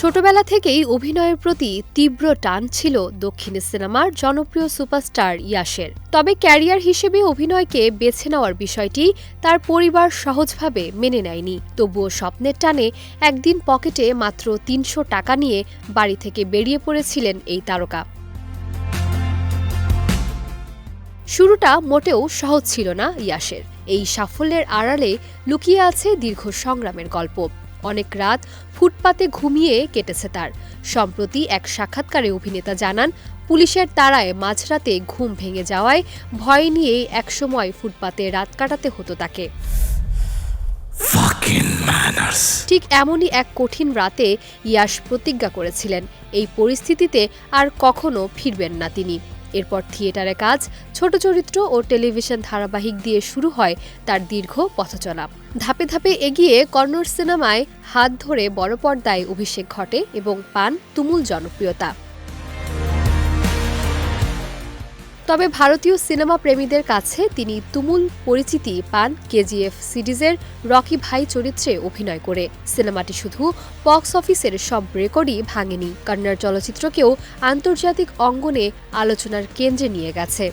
ছোটবেলা থেকেই অভিনয়ের প্রতি তীব্র টান ছিল দক্ষিণী সিনেমার জনপ্রিয় সুপারস্টার ইয়াশের। তবে ক্যারিয়ার হিসেবে অভিনয়কে বেছে নেওয়ার বিষয়টি তার পরিবার সহজভাবে মেনে নেয়নি। তবুও স্বপ্নের টানে একদিন পকেটে মাত্র ৩০০ টাকা নিয়ে বাড়ি থেকে বেরিয়ে পড়েছিলেন এই তারকা। শুরুটা মোটেও সহজ ছিল না ইয়াশের। এই সাফল্যের আড়ালে লুকিয়ে আছে দীর্ঘ সংগ্রামের গল্প। অনেক রাত ফুটপাতে ঘুমিয়ে কেটেছে তার। সম্প্রতি এক সাক্ষাৎকারে অভিনেতা জানান, পুলিশের তাড়ায় মাঝরাতে ঘুম ভেঙে যাওয়ায় ভয় নিয়ে একসময় ফুটপাতে রাত কাটাতে হতো তাকে। ঠিক এমনই এক কঠিন রাতে ইয়াশ প্রতিজ্ঞা করেছিলেন, এই পরিস্থিতিতে আর কখনো ফিরবেন না তিনি। এরপর থিয়েটারে কাজ, ছোট চরিত্র ও টেলিভিশন ধারাবাহিক দিয়ে শুরু হয় তার দীর্ঘ পথচলা। ধাপে ধাপে এগিয়ে কন্নড় সিনেমায় হাত ধরে বড় পর্দায় অভিষেক ঘটে এবং পান তুমুল জনপ্রিয়তা। তবে ভারতীয় সিনেমা প্রেমীদের কাছে তিনি তুমুল পরিচিতি পান কেজিএফ সিরিজের রকি ভাই চরিত্রে অভিনয় করে। সিনেমাটি শুধু বক্স অফিসের সব রেকর্ডই ভাঙেনি, কন্নড় চলচ্চিত্রকেও আন্তর্জাতিক অঙ্গনে আলোচনার কেন্দ্রে নিয়ে গেছে।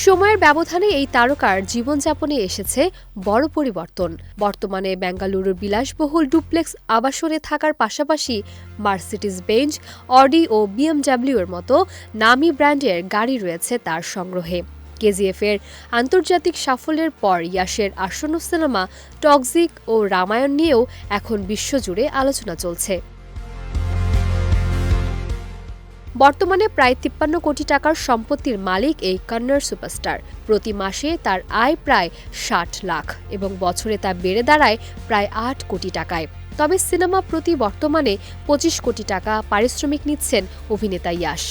সময়ের ব্যবধানে এই তারকার জীবনযাপনে এসেছে বড় পরিবর্তন। বর্তমানে বেঙ্গালুরুর বিলাসবহুল ডুপ্লেক্স আবাসনে থাকার পাশাপাশি মার্সিডিজ বেঞ্জ, অডি ও বিএমডব্লিউর মতো নামী ব্র্যান্ডের গাড়ি রয়েছে তার সংগ্রহে। কেজিএফের আন্তর্জাতিক সাফল্যের পর ইয়াশের আসন্ন সিনেমা টক্সিক ও রামায়ণ নিয়েও এখন বিশ্বজুড়ে আলোচনা চলছে। বর্তমানে প্রায় ৫৩ কোটি টাকার সম্পত্তির মালিক এই কন্নড় সুপারস্টার। প্রতি মাসে তার আয় প্রায় ৬০ লাখ এবং বছরে তা বেড়ে দাঁড়ায় প্রায় ৮ কোটি টাকায়। তবে সিনেমা প্রতি বর্তমানে ২৫ কোটি টাকা পারিশ্রমিক নিচ্ছেন অভিনেতা ইয়াশ।